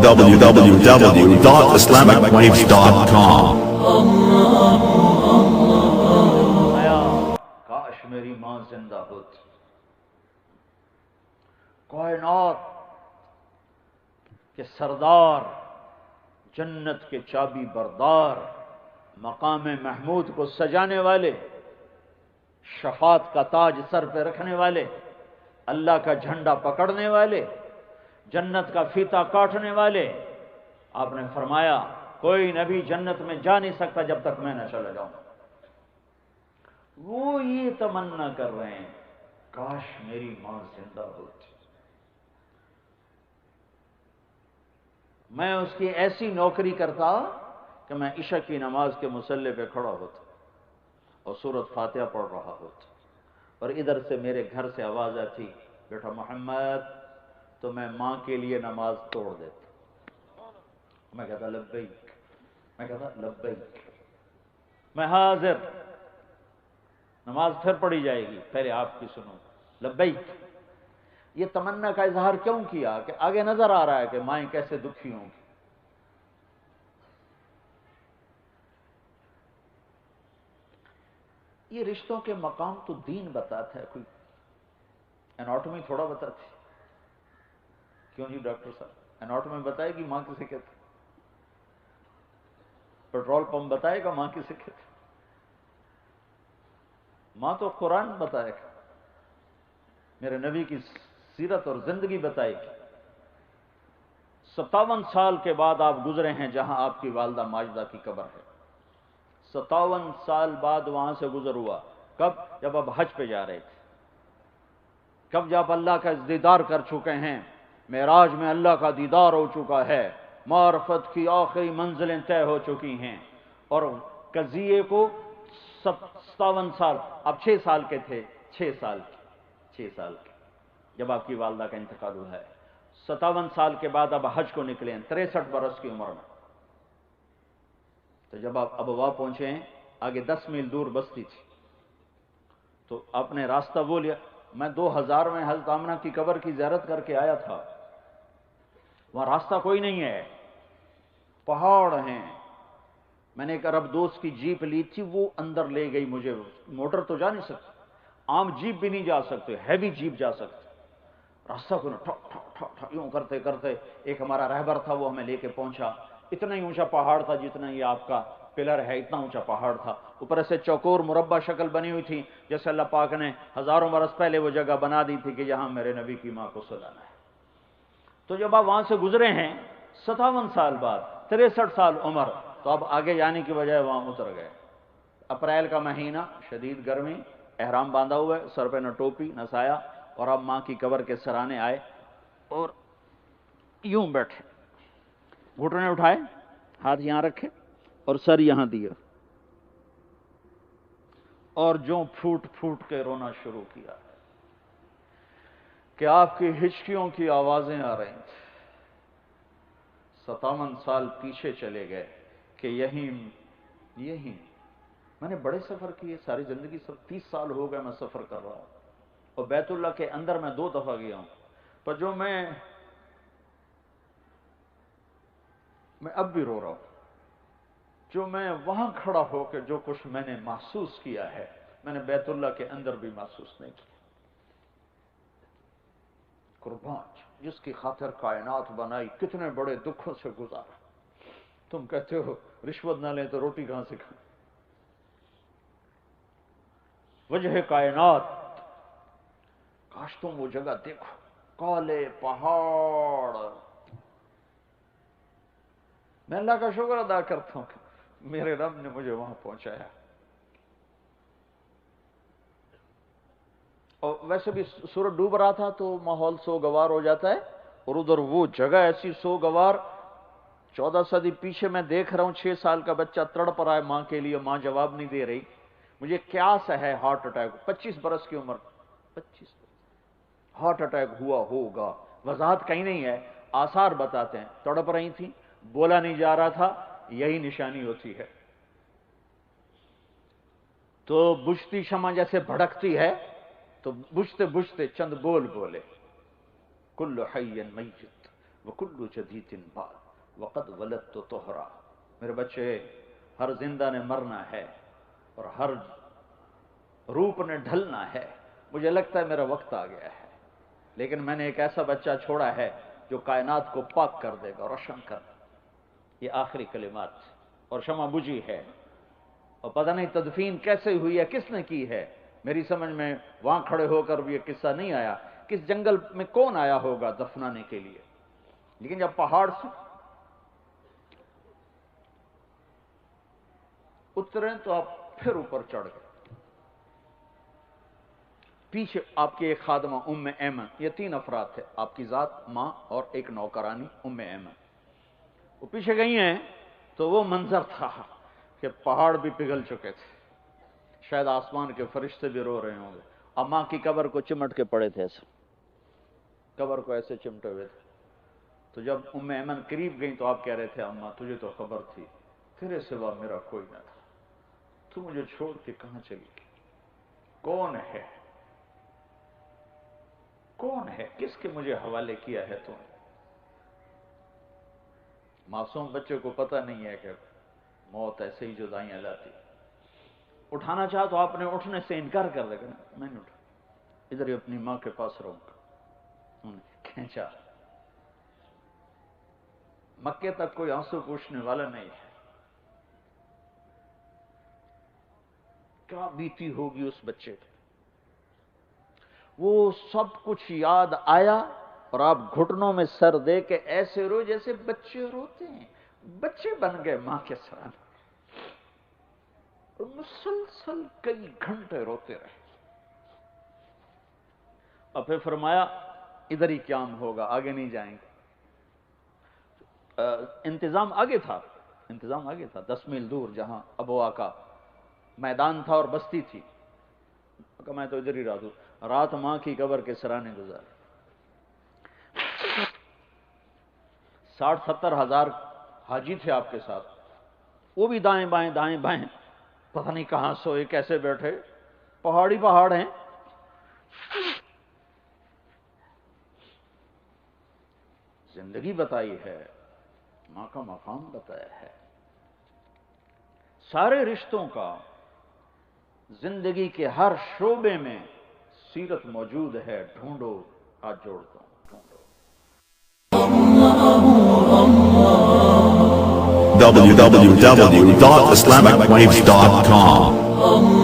www.islamicwaves.com. کاش میری ماں زندہ ہوتی. کائنات کے سردار، جنت کے چابی بردار، مقام محمود کو سجانے والے، شفاعت کا تاج سر پہ رکھنے والے، اللہ کا جھنڈا پکڑنے والے، جنت کا فیتا کاٹنے والے. آپ نے فرمایا کوئی نبی جنت میں جا نہیں سکتا جب تک میں نہ چلا جاؤں. وہ یہ تمنا کر رہے ہیں کاش میری ماں زندہ ہوتی، میں اس کی ایسی نوکری کرتا کہ میں عشاء کی نماز کے مصلی پہ کھڑا ہوتا اور سورۃ فاتحہ پڑھ رہا ہوتا، اور ادھر سے میرے گھر سے آواز آتی بیٹا محمد، تو میں ماں کے لیے نماز توڑ دیتا. میں کہتا لبیک، میں کہتا لبیک، میں حاضر، نماز پھر پڑھی جائے گی، پہلے آپ کی سنو، لبیک. یہ تمنا کا اظہار کیوں کیا؟ کہ آگے نظر آ رہا ہے کہ مائیں کیسے دکھی ہوں گی. یہ رشتوں کے مقام تو دین بتاتا ہے، کوئی اناٹومی تھوڑا بتاتی. کیوں جی ڈاکٹر صاحب، اناٹومی بتائے گی ماں کسے کہتے، پیٹرول پمپ بتائے گا ماں کسے کہتے، ماں تو قرآن بتائے گا، میرے نبی کی سیرت اور زندگی بتائے گی. 57 سال کے بعد آپ گزرے ہیں جہاں آپ کی والدہ ماجدہ کی قبر ہے. 57 سال بعد وہاں سے گزر ہوا. کب؟ جب آپ حج پہ جا رہے تھے. کب؟ جب اللہ کا دیدار کر چکے ہیں، معراج میں اللہ کا دیدار ہو چکا ہے، معرفت کی آخری منزلیں طے ہو چکی ہیں، اور قضیے کو 57 سال، اب 6 سال کے تھے، 6 سال کے جب آپ کی والدہ کا انتقال ہوا ہے. 57 سال کے بعد اب حج کو نکلے ہیں 63 برس کی عمر میں. تو جب آپ ابوا پہنچے ہیں، آگے 10 میل دور بستی تھی، تو آپ نے راستہ وہ لیا. میں 2000 میں حضرت آمنہ کی قبر کی زیارت کر کے آیا تھا. وہاں راستہ کوئی نہیں ہے، پہاڑ ہیں. میں نے ایک عرب دوست کی جیپ لی تھی، وہ اندر لے گئی مجھے. موٹر تو جا نہیں سکتی، عام جیپ بھی نہیں جا سکتے، ہیوی جیپ جا سکتے. راستہ کو ٹھک ٹھک ٹھک ٹھک یوں کرتے کرتے ایک ہمارا رہبر تھا، وہ ہمیں لے کے پہنچا. اتنا ہی اونچا پہاڑ تھا جتنا یہ آپ کا پلر ہے، اتنا اونچا پہاڑ تھا. اوپر سے چوکور مربع شکل بنی ہوئی تھی، جیسے اللہ پاک نے ہزاروں برس پہلے وہ جگہ بنا دی تھی کہ یہاں میرے نبی کی ماں کو سلانا ہے. تو جب آپ وہاں سے گزرے ہیں 57 سال بعد، 63 سال عمر، تو اب آگے جانے کی بجائے وہاں اتر گئے. اپریل کا مہینہ، شدید گرمی، احرام باندھا ہوا ہے، سر پہ نہ ٹوپی نہ سایہ، اور اب ماں کی قبر کے سرانے آئے اور یوں بیٹھے، گھٹنے اٹھائے، ہاتھ یہاں رکھے اور سر یہاں دیا، اور جو پھوٹ پھوٹ کے رونا شروع کیا کہ آپ کی ہچکیوں کی آوازیں آ رہی تھیں. 57 سال پیچھے چلے گئے کہ یہیں میں نے بڑے سفر کیے، ساری زندگی 30 سال ہو گئے میں سفر کر رہا ہوں، اور بیت اللہ کے اندر میں 2 دفعہ گیا ہوں. پر جو میں اب بھی رو رہا ہوں. جو میں وہاں کھڑا ہو کے جو کچھ میں نے محسوس کیا ہے، میں نے بیت اللہ کے اندر بھی محسوس نہیں کیا. قربان جس کی خاطر کائنات بنائی، کتنے بڑے دکھوں سے گزارا. تم کہتے ہو رشوت نہ لیں تو روٹی کہاں سے کھائیں. وجہ کائنات، کاش تم وہ جگہ دیکھو، کالے پہاڑ. میں اللہ کا شکر ادا کرتا ہوں کہ میرے رب نے مجھے وہاں پہنچایا. اور ویسے بھی سورج ڈوب رہا تھا تو ماحول سوگوار ہو جاتا ہے، اور ادھر وہ جگہ ایسی سوگوار. 14 صدی پیچھے میں دیکھ رہا ہوں 6 سال کا بچہ تڑپ رہا ہے ماں کے لیے، ماں جواب نہیں دے رہی. مجھے قیاس ہے ہارٹ اٹیک، 25 برس کی عمر، 25 ہارٹ اٹیک ہوا ہوگا. وضاحت کہیں نہیں ہے، آثار بتاتے ہیں. تڑپ رہی تھی، بولا نہیں جا رہا تھا، یہی نشانی ہوتی ہے. تو بجھتی شمع جیسے بھڑکتی ہے، تو بجھتے بجھتے چند بول بولے، کل حی میت، وکل جدید بعد وقد ولدت طہرا، میرے بچے ہر زندہ نے مرنا ہے اور ہر روپ نے ڈھلنا ہے، مجھے لگتا ہے میرا وقت آ گیا ہے، لیکن میں نے ایک ایسا بچہ چھوڑا ہے جو کائنات کو پاک کر دے گا، روشن کر دے گا۔ یہ آخری کلمات، اور شمع بجھی ہے، اور پتہ نہیں تدفین کیسے ہوئی ہے، کس نے کی ہے، میری سمجھ میں وہاں کھڑے ہو کر بھی یہ قصہ نہیں آیا، کس جنگل میں کون آیا ہوگا دفنانے کے لیے، لیکن جب پہاڑ سے اتریں تو آپ پھر اوپر چڑھ گئے۔ پیچھے آپ کی ایک خادمہ ام ایمن، یہ 3 افراد تھے، آپ کی ذات، ماں اور ایک نوکرانی ام ایمن، وہ پیچھے گئی ہیں تو وہ منظر تھا کہ پہاڑ بھی پگھل چکے تھے، شاید آسمان کے فرشتے بھی رو رہے ہوں گے، اب ماں کی قبر کو چمٹ کے پڑے تھے، ایسے قبر کو ایسے چمٹے ہوئے تھے۔ تو جب ام ایمن قریب گئیں تو آپ کہہ رہے تھے اماں تجھے تو خبر تھی، تیرے سوا میرا کوئی نہ تھا، تو مجھے چھوڑ کے کہاں چلی گئی؟ کون ہے؟ کون ہے؟ کس کے مجھے حوالے کیا ہے تو نے؟ معصوم بچے کو پتہ نہیں ہے کہ موت ایسے ہی جدائیاں لاتی، اٹھانا چاہا تو آپ نے اٹھنے سے انکار کر دے گا، میں نہیں اٹھا، ادھر ہی اپنی ماں کے پاس رہوں گا، انہوں نے کھینچا، مکے تک کوئی آنسو پوچھنے والا نہیں ہے، کیا بیتی ہوگی اس بچے پہ، وہ سب کچھ یاد آیا اور آپ گھٹنوں میں سر دے کے ایسے رو جیسے بچے روتے ہیں، بچے بن گئے ماں کے سرانے، اور مسلسل کئی گھنٹے روتے رہے، اور پھر فرمایا ادھر ہی قیام ہوگا، آگے نہیں جائیں گے۔ انتظام آگے تھا، 10 میل دور جہاں ابوا کا میدان تھا اور بستی تھی، کہ میں تو ادھر ہی رہا دوں، رات ماں کی قبر کے سرانے گزار، 60-70 ہزار حاجی تھے آپ کے ساتھ، وہ بھی دائیں بائیں دائیں بائیں، پتہ نہیں کہاں سوئے کیسے بیٹھے، پہاڑی پہاڑ ہیں، زندگی بتائی ہے، ماں کا مقام بتایا ہے، سارے رشتوں کا زندگی کے ہر شعبے میں سیرت موجود ہے، ڈھونڈو، ہاتھ جوڑتا ہوں، ڈھونڈو۔ www.islamicwaves.com